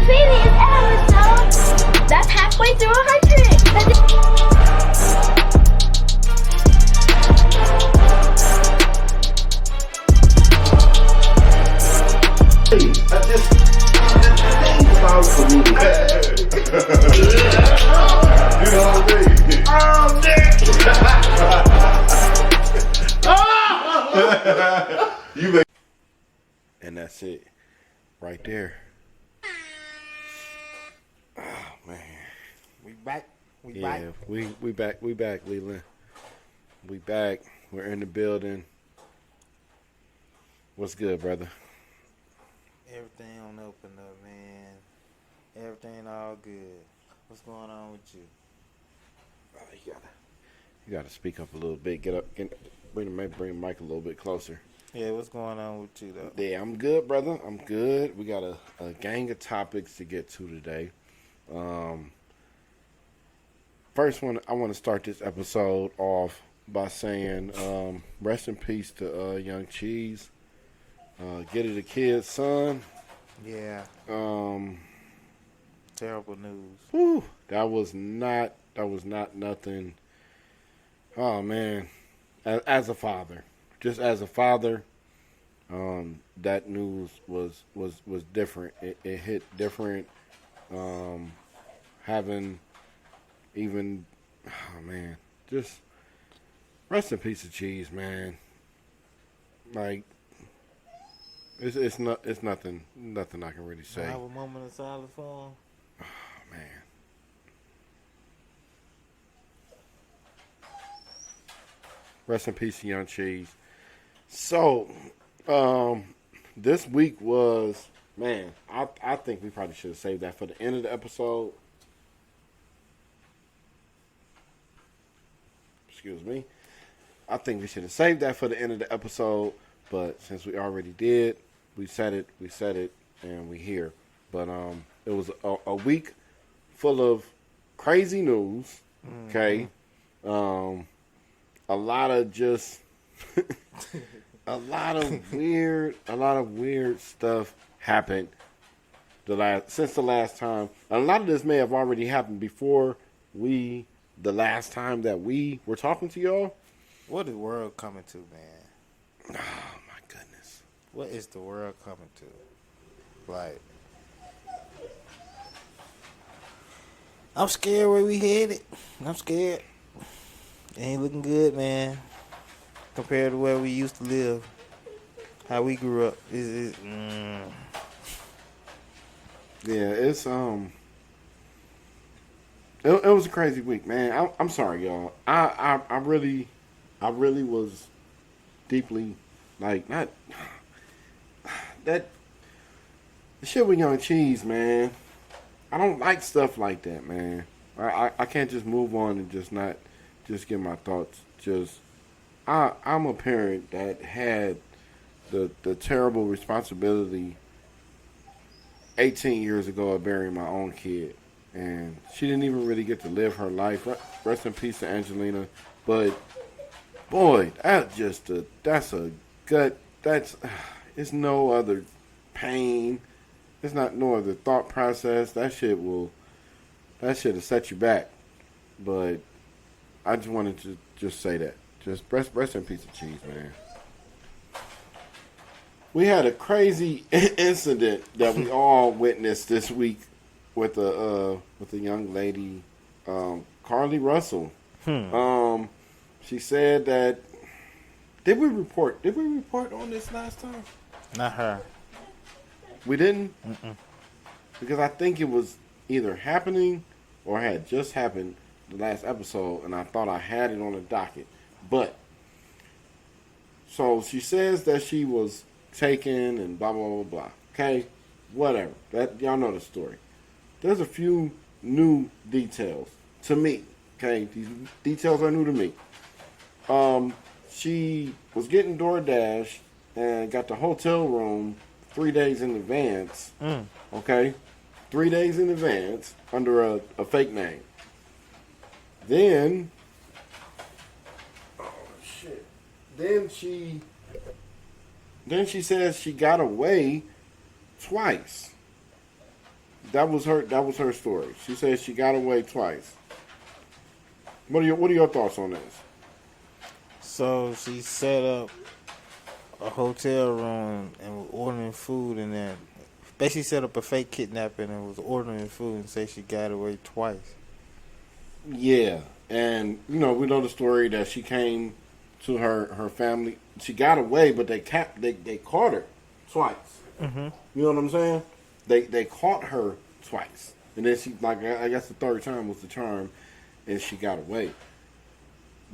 previous episode. That's halfway through 100. You know what I mean? Oh, Nick! You make, and that's it, right there. Oh man, We back. We yeah, back. we back, Leland. We back. We're in the building. What's good, brother? Everything on the open up, man. Everything all good. What's going on with you? Oh, you gotta speak up a little bit. Get up. Bring the mic a little bit closer. Yeah, what's going on with you, though? Yeah, I'm good, brother. I'm good. We got a gang of topics to get to today. First one, I want to start this episode off by saying rest in peace to Young Cheese. Get it a kid's son. Yeah. Terrible news. Whew, that was not nothing. Oh man, as a father, just as a father, that news was different. It hit different. Having even, oh man, just rest in peace of Cheese, man. Like it's nothing I can really say. Have a moment of silence for him. Oh, man. Rest in peace, Young Cheese. So, this week was, man, I think we probably should have saved that for the end of the episode. Excuse me. I think we should have saved that for the end of the episode, but since we already did, we said it, and we here. But it was a week full of crazy news. Okay, a lot of just a lot of weird stuff happened since the last time. And a lot of this may have already happened before the last time that we were talking to y'all. What is the world coming to, man? Oh my goodness. What is the world coming to? Like, I'm scared where we headed. I'm scared. It ain't looking good, man. Compared to where we used to live. How we grew up. Yeah, it's it was a crazy week, man. I'm sorry, y'all. I really was deeply, like, not that the shit with Young Cheese, man. I don't like stuff like that, man. I can't just move on and just give my thoughts. I'm a parent that had the terrible responsibility 18 years ago of burying my own kid. And she didn't even really get to live her life. Rest in peace to Angelina. But boy, it's no other pain. It's not no other thought process. That shit will set you back. But I just wanted to just say that. Just rest in peace of Cheese, man. We had a crazy incident that we all witnessed this week with a young lady, Carlee Russell. She said that. Did we report on this last time? Not her. We didn't? Mm-mm. Because I think it was either happening or had just happened the last episode, and I thought I had it on the docket. But, so she says that she was taken and blah, blah, blah, blah. Okay? Whatever. Y'all know the story. There's a few new details to me. Okay? These details are new to me. She was getting DoorDash and got the hotel room 3 days in advance. Okay? 3 days in advance under a fake name. Then, oh shit. Then she says she got away twice. That was her story. She said she got away twice. What are your thoughts on this? So she set up a hotel room and was ordering food and then basically set up a fake kidnapping and was ordering food and say she got away twice. Yeah, and we know the story that she came to her family. She got away, but they caught her twice. Mm-hmm. You know what I'm saying? They caught her twice, and then she I guess the third time was the charm, and she got away.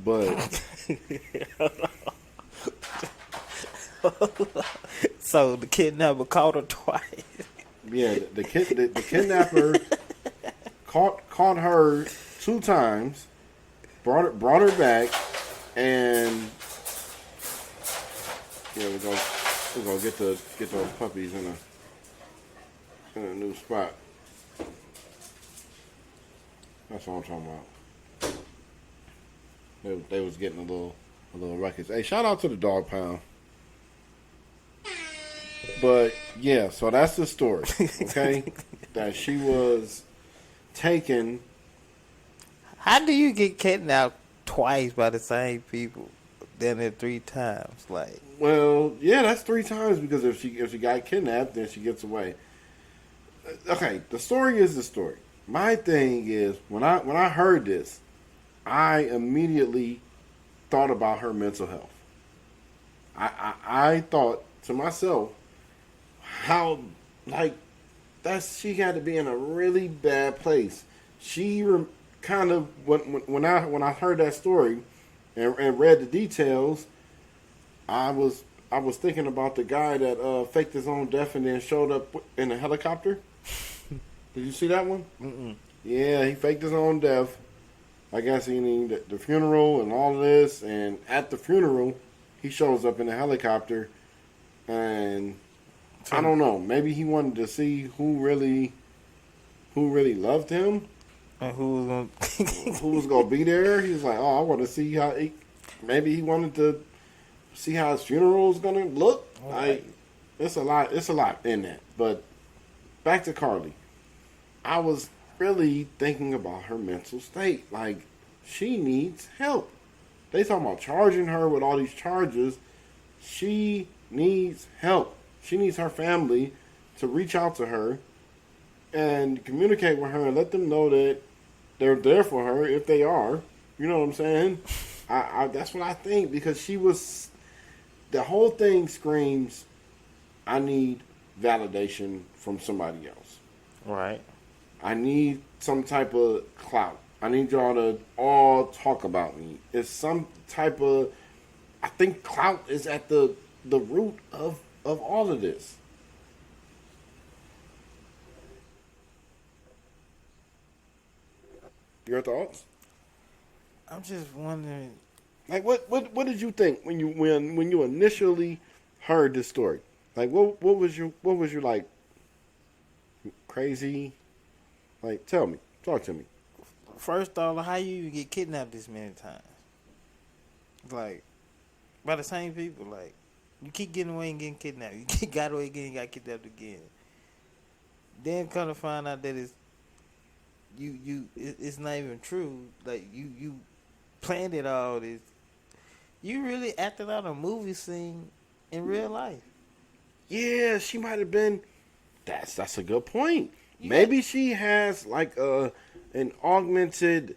But so the kidnapper caught her twice. yeah, the kidnapper caught her 2 times, brought her back, and yeah, we're gonna get those puppies in a new spot. That's what I'm talking about. They was getting a little ruckus. Hey, shout out to the dog pound. But yeah, so that's the story. Okay, that she was taken. How do you get kidnapped twice by the same people? Then it 3 times, like. Well, yeah, that's 3 times because if she got kidnapped, then she gets away. Okay, the story is the story. My thing is when I heard this, I immediately thought about her mental health. I thought to myself how she had to be in a really bad place. She kind of when I heard that story and read the details, I was thinking about the guy that faked his own death and then showed up in a helicopter. Did you see that one? Mm-mm. Yeah, he faked his own death. I guess he needed the funeral and all of this, and at the funeral, he shows up in a helicopter, and I don't know. Maybe he wanted to see who really loved him, and who was gonna be there. He was like, "Oh, I want to see how." Maybe he wanted to see how his funeral is gonna look. Right. It's a lot. It's a lot in that. But back to Carlee. I was really thinking about her mental state. Like, she needs help. They talking about charging her with all these charges. She needs help. She needs her family to reach out to her and communicate with her and let them know that they're there for her if they are. You know what I'm saying? I that's what I think, because the whole thing screams, I need validation from somebody else. Right. I need some type of clout. I need y'all to all talk about me. It's some type of, I think clout is at the root of all of this. Your thoughts? I'm just wondering. Like, what did you think when you initially heard this story? Like, what was your like, crazy? Like, tell me, talk to me. First off, how you even get kidnapped this many times? Like, by the same people. Like, you keep getting away and getting kidnapped. You got away again, you got kidnapped again. Then come to find out that it's not even true. Like, you planned it all. This, you really acted out a movie scene in real life. Yeah, she might have been. That's a good point. Yeah. Maybe she has like an augmented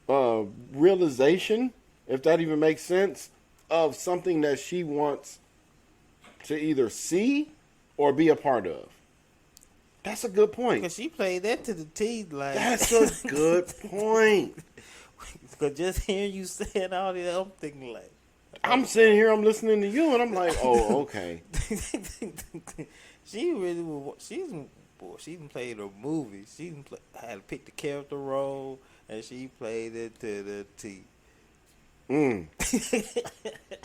realization, if that even makes sense, of something that she wants to either see or be a part of. That's a good point. Because she played that to the T. Like, that's a good point. Because just hearing you saying all that, I'm thinking like, I'm sitting here, I'm listening to you, and I'm like, oh, okay. She really was. She even played a movie. She even had to pick the character role, and she played it to the T.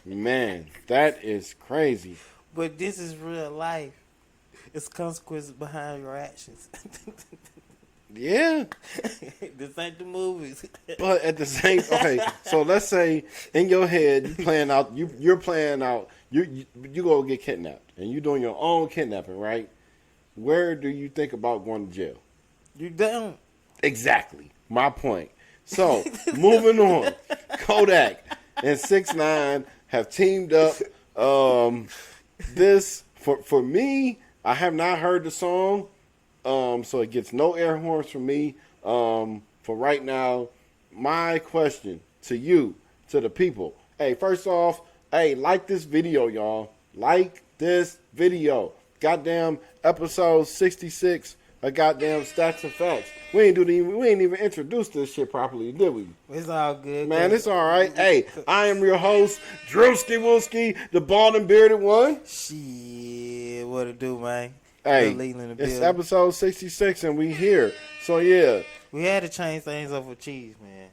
Man, that is crazy. But this is real life. It's consequences behind your actions. Yeah. This ain't the movies. But at the same, okay, so let's say in your head you're playing out. You go get kidnapped, and you're doing your own kidnapping, right? where do you think about going to jail? You don't. Exactly. My point. So, moving on. Kodak and 6ix9ine have teamed up. This, for me, I have not heard the song, so it gets no air horns from me. For right now, my question to you, to the people. Hey, first off, hey, like this video, y'all. Like this video. Goddamn episode 66 of goddamn Statz and Factz. We ain't even introduced this shit properly, did we? It's all good. Man, it's all right. Hey, I am your host, Drewski Wooski, the bald and bearded one. Shit, what it do, man? Hey, it's it's episode 66 and we here. So yeah, we had to change things up for cheese, man.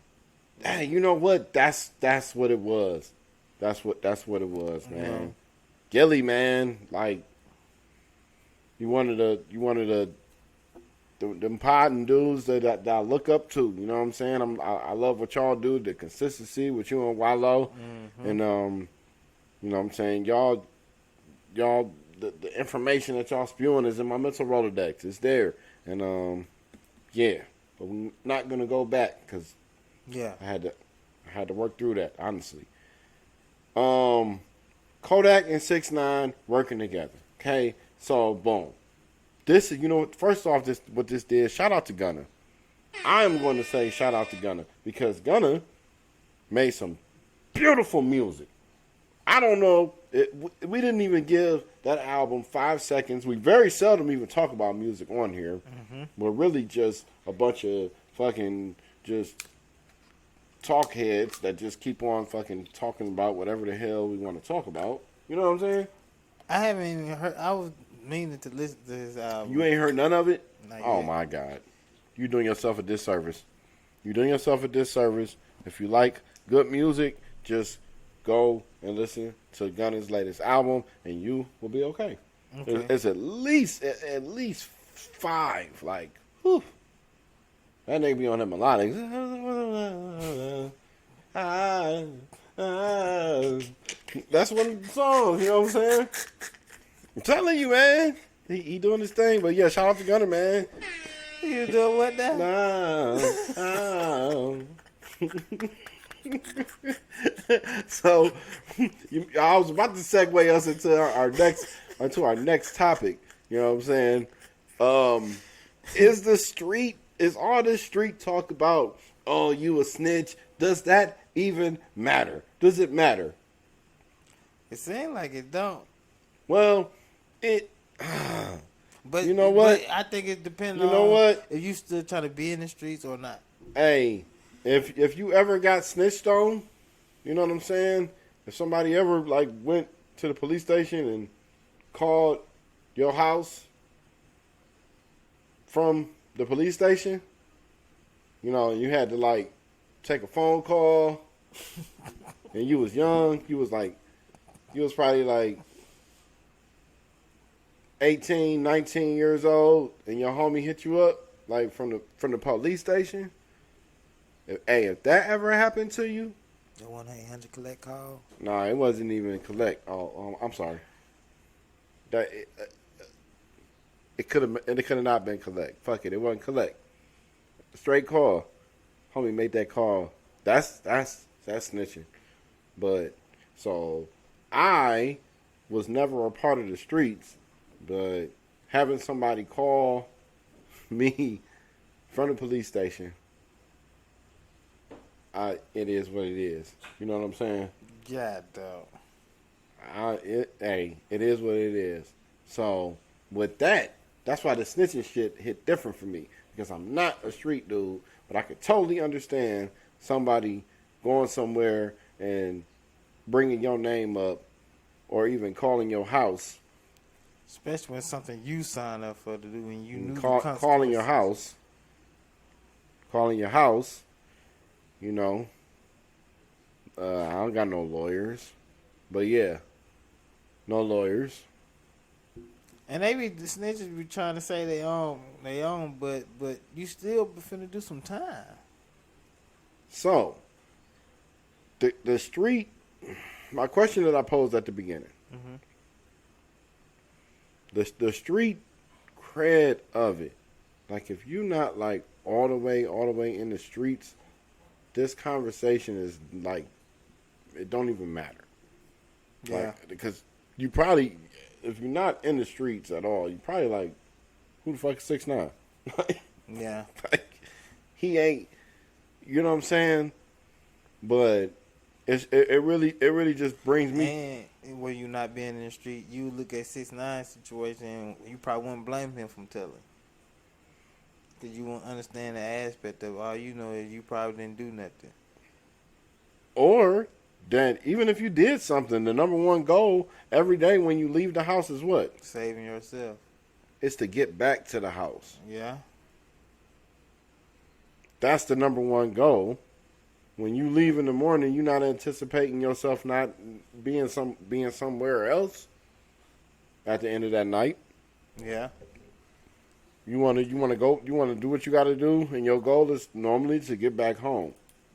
Hey, you know what? That's what it was. That's what it was, man. Mm-hmm. Gilly, man, like you wanted them pod dudes that I look up to. You know what I'm saying? I love what y'all do, the consistency with you and Wallow, and you know what I'm saying, y'all the information that y'all spewing is in my mental Rolodex. It's there, and yeah, but we're not gonna go back because I had to work through that, honestly. Kodak and 6ix9ine working together. Okay, so boom. This is, you know, first off, what this did, shout out to Gunna. I am going to say shout out to Gunna because Gunna made some beautiful music. I don't know, we didn't even give that album 5 seconds. We very seldom even talk about music on here. We're really just a bunch of fucking just talk heads that just keep on fucking talking about whatever the hell we want to talk about. You know what I'm saying? I haven't even heard. I was meaning to listen to his album. You ain't heard none of it? Not Oh yet. my God. You're doing yourself a disservice. You're doing yourself a disservice. If you like good music, just go and listen to Gunna's latest album and you will be okay. It's at least 5. Like, whew. That nigga be on that melodic. That's one of the songs, you know what I'm saying? I'm telling you, man. He doing his thing, but yeah, shout out to Gunna, man. You doing what now? So, I was about to segue us into our next topic. You know what I'm saying? Is all this street talk about, oh, you a snitch? Does that even matter? Does it matter? It seems like it don't. Well, But you know what? But I think it depends You know what? if you still trying to be in the streets or not. Hey, if you ever got snitched on, you know what I'm saying? If somebody ever like went to the police station and called your house from the police station, you know, you had to like take a phone call and you was young, you was probably like 18, 19 years old and your homie hit you up like from the police station. If that ever happened to you, The 1-800 collect call. nah, it wasn't even collect. Oh, I'm sorry. That it could have not been collect. Fuck it, it wasn't collect. Straight call. Homie made that call. That's snitching. But so I was never a part of the streets, but having somebody call me from the police station, it is what it is. You know what I'm saying? Yeah, dog. It is what it is. So with that, that's why the snitching shit hit different for me, because I'm not a street dude, but I could totally understand somebody going somewhere and bringing your name up or even calling your house. Especially when it's something you signed up for to do and you knew Calling your house. You know, I don't got no lawyers, but yeah, no lawyers. And they be the snitches be trying to say they own, but you still finna do some time. So, the street. My question that I posed at the beginning. The street cred of it, like if you're not like all the way in the streets, this conversation is like, it don't even matter. Yeah. Like, because you probably, if you're not in the streets at all, you probably like, who the fuck is 6ix9ine? Yeah. Like, he ain't, you know what I'm saying? But it really just brings me. And where you not being in the street, you look at 6ix9ine situation, you probably wouldn't blame him from telling. Because you won't understand the aspect of all you know is you probably didn't do nothing. Or that even if you did something, the number one goal every day when you leave the house is what? Saving yourself. It's to get back to the house. Yeah. That's the number one goal. When you leave in the morning, you're not anticipating yourself not being somewhere else at the end of that night. Yeah. You want to do what you got to do, and your goal is normally to get back home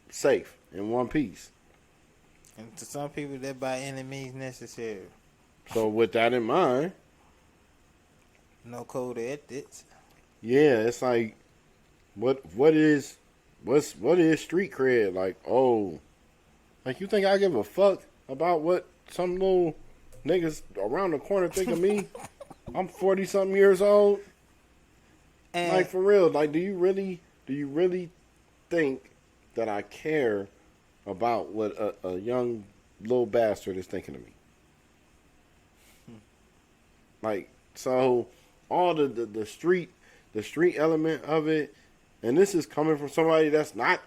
safe in one piece. And to some people, that by any means necessary. So with that in mind, no code of ethics. Yeah, it's like what is street cred? Like, oh, like you think I give a fuck about what some little niggas around the corner think of me? I'm 40-something years old. And like, for real, like, do you really think that I care about what a young little bastard is thinking of me? Like, so all the street element of it, and this is coming from somebody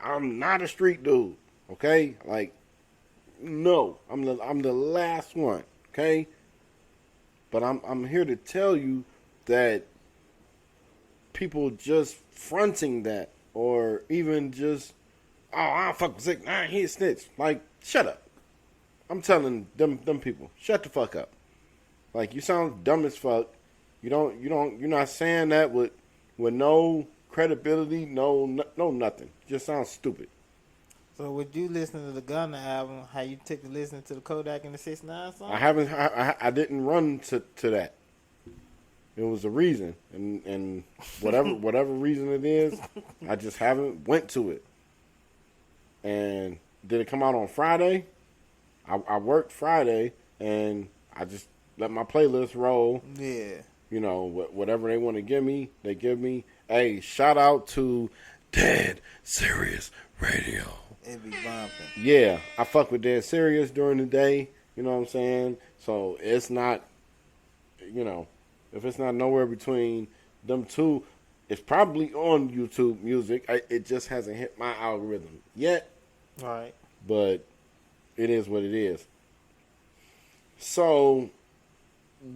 I'm not a street dude, okay? Like, no, I'm the last one, okay? But I'm here to tell you that people just fronting that, or even just, oh, I don't fuck with 6ix9ine, he a snitch. Like, shut up. I'm telling them people, shut the fuck up. Like, you sound dumb as fuck. You're not saying that with no credibility, no nothing. Just sounds stupid. So would you listen to the Gunna album, how you took to listen to the Kodak and the 6ix9ine song? I didn't run to that. It was a reason, and whatever reason it is, I just haven't went to it. And did it come out on Friday? I worked Friday, and I just let my playlist roll. Yeah. You know, whatever they want to give me, they give me. Hey, shout out to Dead Serious Radio. It be bumping. Yeah, I fuck with Dead Serious during the day. You know what I'm saying? So it's not, you know, if it's not nowhere between them two, it's probably on YouTube Music. It just hasn't hit my algorithm yet. All right. But it is what it is. So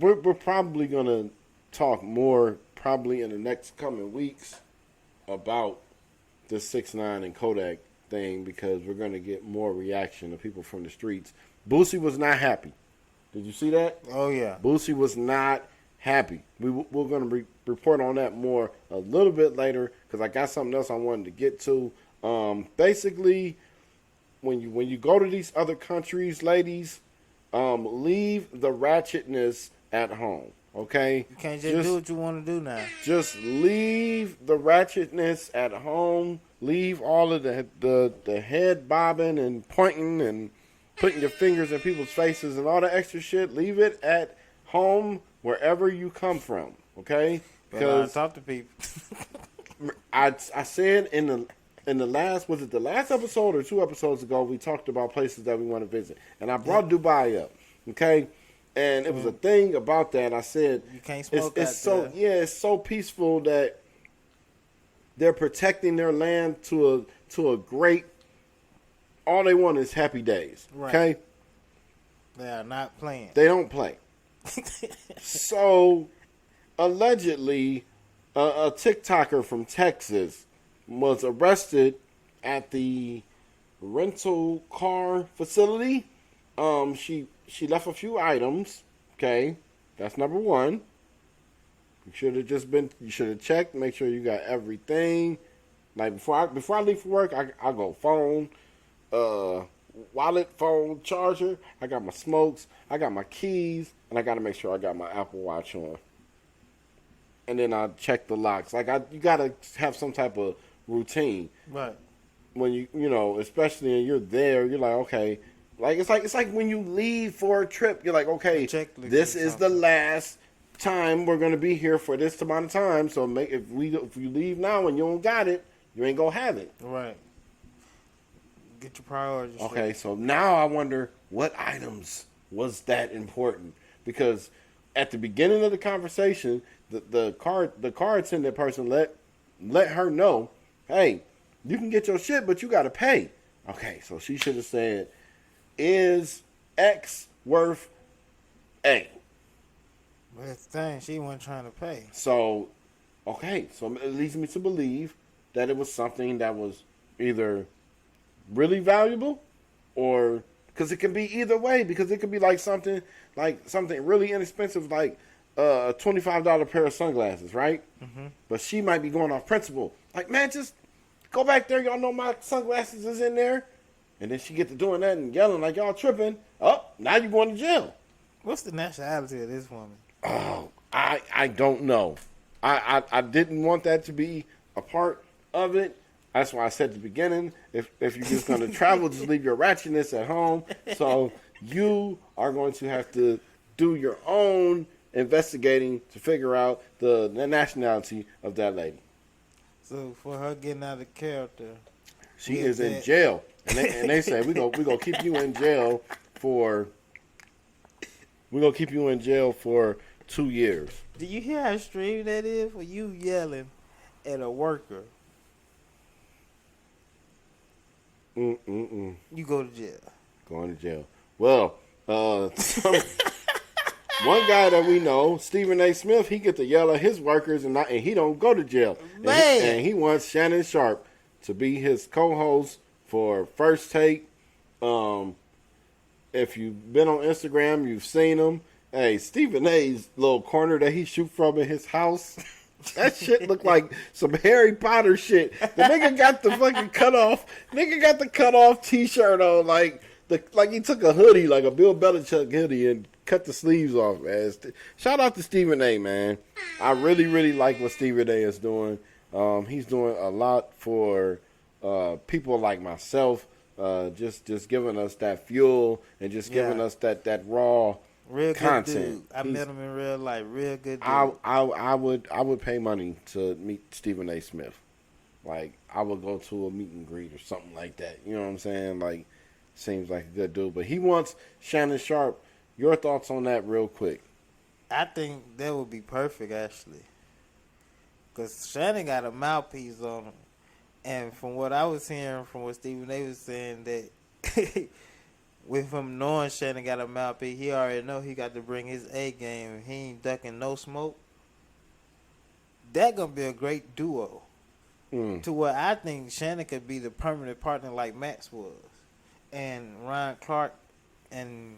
we're probably going to talk more probably in the next coming weeks about the 6ix9ine and Kodak thing, because we're going to get more reaction of people from the streets. Boosie was not happy. Did you see that? Oh, yeah. Boosie was not happy. We're going to report on that more a little bit later, because I got something else I wanted to get to. Basically, when you go to these other countries, ladies, leave the ratchetness at home, okay? You can't just do what you want to do now. Just leave the ratchetness at home. Leave all of the head bobbing and pointing and putting your fingers in people's faces and all the extra shit. Leave it at home, wherever you come from, okay? Because talk to people. I said in the last, was it the last episode or 2 episodes ago, we talked about places that we want to visit, and I brought Dubai up, okay? And it was a thing about that. I said you can't smoke it's so there. Yeah, it's so peaceful that they're protecting their land to a great. All they want is happy days, right. Okay? They are not playing. They don't play. So, allegedly, a TikToker from Texas was arrested at the rental car facility. She left a few items. Okay, that's number one. You should have checked, make sure you got everything. Like before I leave for work, I go phone, wallet, phone, charger. I got my smokes. I got my keys, and I got to make sure I got my Apple Watch on. and then I check the locks. Like you gotta have some type of routine. Right. When you know, especially when you're there, you're like, okay, like it's like when you leave for a trip, you're like, okay, this is the last time we're gonna be here for this amount of time. So if you leave now and you don't got it, you ain't gonna have it. Right. Get your priorities. Okay, so now I wonder what items was that important, because at the beginning of the conversation, the car attendant person let her know, hey, you can get your shit, but you got to pay. Okay, so she should have said, is X worth A? But that's the thing, she wasn't trying to pay. So, okay, so it leads me to believe that it was something that was either really valuable, or because it can be either way, because it could be like something really inexpensive, like a $25 pair of sunglasses, right? Mm-hmm. But she might be going off principle, like, man, just go back there. Y'all know my sunglasses is in there. And then she get to doing that and yelling like y'all tripping. Oh, now you going to jail. What's the nationality of this woman? Oh, I don't know. I didn't want that to be a part of it. That's why I said at the beginning, if you're just going to travel, just leave your ratchetness at home. So you are going to have to do your own investigating to figure out the nationality of that lady. So for her getting out of character, she is in jail, and they say we gonna keep you in jail for 2 years. Do you hear how extreme that is? For you yelling at a worker, you go to jail. Going to jail. Well, one guy that we know, Stephen A. Smith, he get to yell at his workers and he don't go to jail. Man. And he wants Shannon Sharp to be his co-host for First Take. If you've been on Instagram, you've seen him. Hey, Stephen A.'s little corner that he shoot from in his house, that shit look like some Harry Potter shit. The nigga got the fucking cut off t-shirt on, like he took a hoodie, like a Bill Belichick hoodie, and cut the sleeves off, man. Shout out to Stephen A, man. I really, really like what Stephen A is doing. He's doing a lot for people like myself, just giving us that fuel and just giving us that raw real content. Good dude. I met him in real life. Real good dude. I would pay money to meet Stephen A. Smith. Like, I would go to a meet and greet or something like that. You know what I'm saying? Like, seems like a good dude. But he wants Shannon Sharp. Your thoughts on that real quick? I think that would be perfect, actually. Because Shannon got a mouthpiece on him. And from what I was hearing, from what Stephen A. was saying, that with him knowing Shannon got a mouthpiece, he already know he got to bring his A game. He ain't ducking no smoke. That going to be a great duo. To where I think Shannon could be the permanent partner like Max was. And Ryan Clark and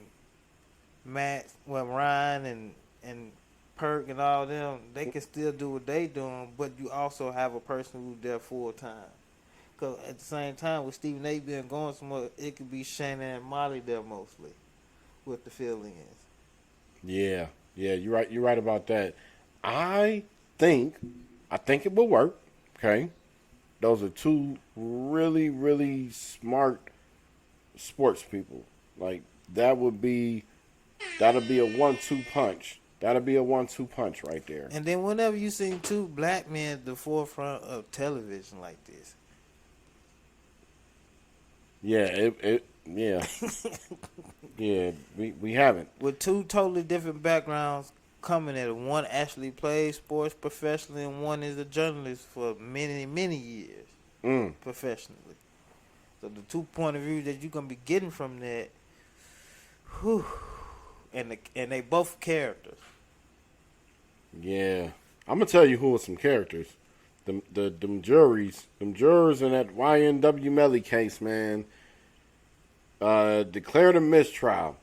Max, Ryan and Perk and all them, they can still do what they doing, but you also have a person who's there full time. Because at the same time, with Stephen A. being going somewhere, it could be Shannon and Molly there mostly, with the feeling is. Yeah, you're right about that. I think it will work. Okay, those are two really, really smart sports people. Like, that'll be a 1-2 punch. That'll be a 1-2 punch right there. And then whenever you see two black men at the forefront of television like this. Yeah, yeah, we haven't. With two totally different backgrounds coming at it. One actually plays sports professionally and one is a journalist for many, many years professionally. So the 2 point of view that you're going to be getting from that, and they both characters. Yeah. I'm going to tell you who are some characters. Them jurors in that YNW Melly case, man, declared a mistrial.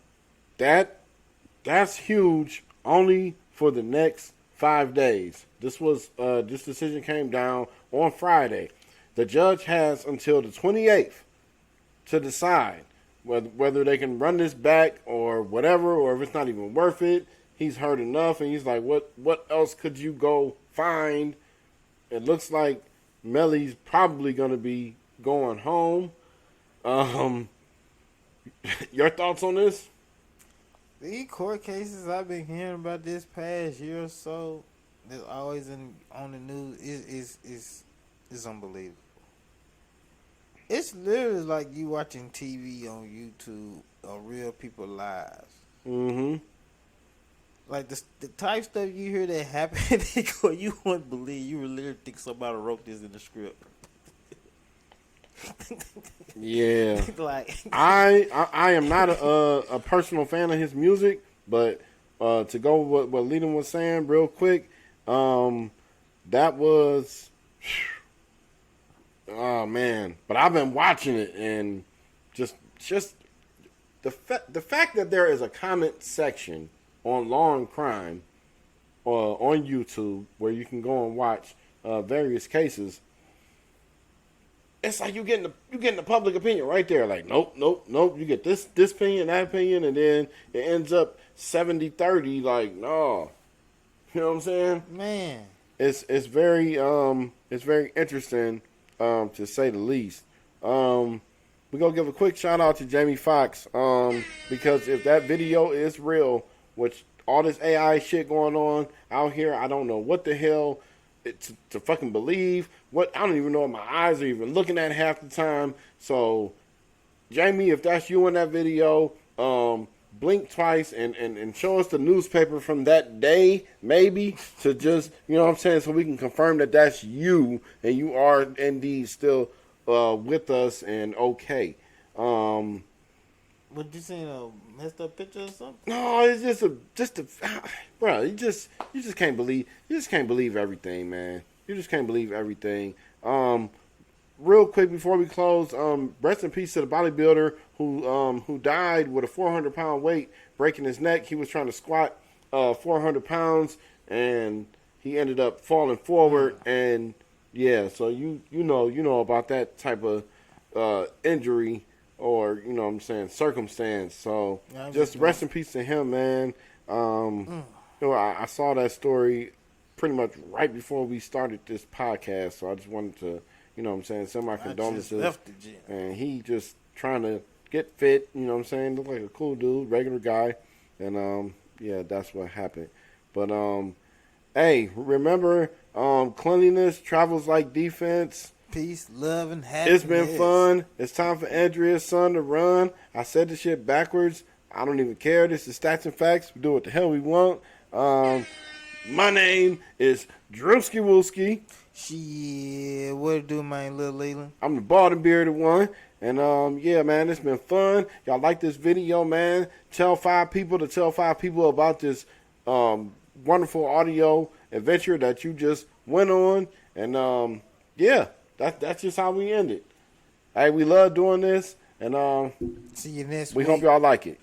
That's huge only for the next 5 days. This decision came down on Friday. The judge has until the 28th to decide whether they can run this back or whatever, or if it's not even worth it. He's heard enough, and he's like, what else could you go fined. It looks like Melly's probably going to be going home. Your thoughts on this? These court cases I've been hearing about this past year or so, that's always on the news, is unbelievable. It's literally like you watching TV on YouTube or real people lives. Mm-hmm. Like the type stuff you hear that happen, you wouldn't believe. You would literally think somebody wrote this in the script. Yeah. Like I am not a personal fan of his music, but to go with what Leland was saying real quick, that was, oh man. But I've been watching it, and just the fact that there is a comment section on Law and Crime on YouTube where you can go and watch various cases. It's like you getting the public opinion right there. Like, nope. You get this opinion, that opinion, and then it ends up 70-30. Like, no. You know what I'm saying? Man. It's very interesting, to say the least. We're gonna give a quick shout out to Jamie Foxx, because if that video is real, which all this AI shit going on out here, I don't know what the hell to fucking believe. What, I don't even know what my eyes are even looking at half the time. So, Jamie, if that's you in that video, blink twice and show us the newspaper from that day, maybe, to just, you know what I'm saying, so we can confirm that that's you and you are indeed still with us and okay. What you saying? A messed up picture or something? No, it's just a bro. You just can't believe everything, man. You just can't believe everything. Real quick before we close, rest in peace to the bodybuilder who died with a 400-pound weight, breaking his neck. He was trying to squat 400 pounds, and he ended up falling forward. And yeah, so you know about that type of injury. Or, you know what I'm saying, circumstance. So, just rest in peace to him, man. You know, I saw that story pretty much right before we started this podcast. So, I just wanted to, you know what I'm saying, send my condolences. Just left the gym. And he just trying to get fit, you know what I'm saying, look like a cool dude, regular guy. And, yeah, that's what happened. But, hey, remember, cleanliness travels like defense. Peace, love, and happiness. It's been fun. It's time for Andrea's son to run. I said the shit backwards. I don't even care. This is Stats and Facts. We do what the hell we want. My name is Drewski Wooski. Shit, what it do, man, little Leland? I'm the bald and bearded one. And, yeah, man, it's been fun. Y'all like this video, man. Tell 5 people to tell 5 people about this wonderful audio adventure that you just went on. And, yeah. That's just how we end it. Hey, we love doing this, and see you next we week. hope y'all like it.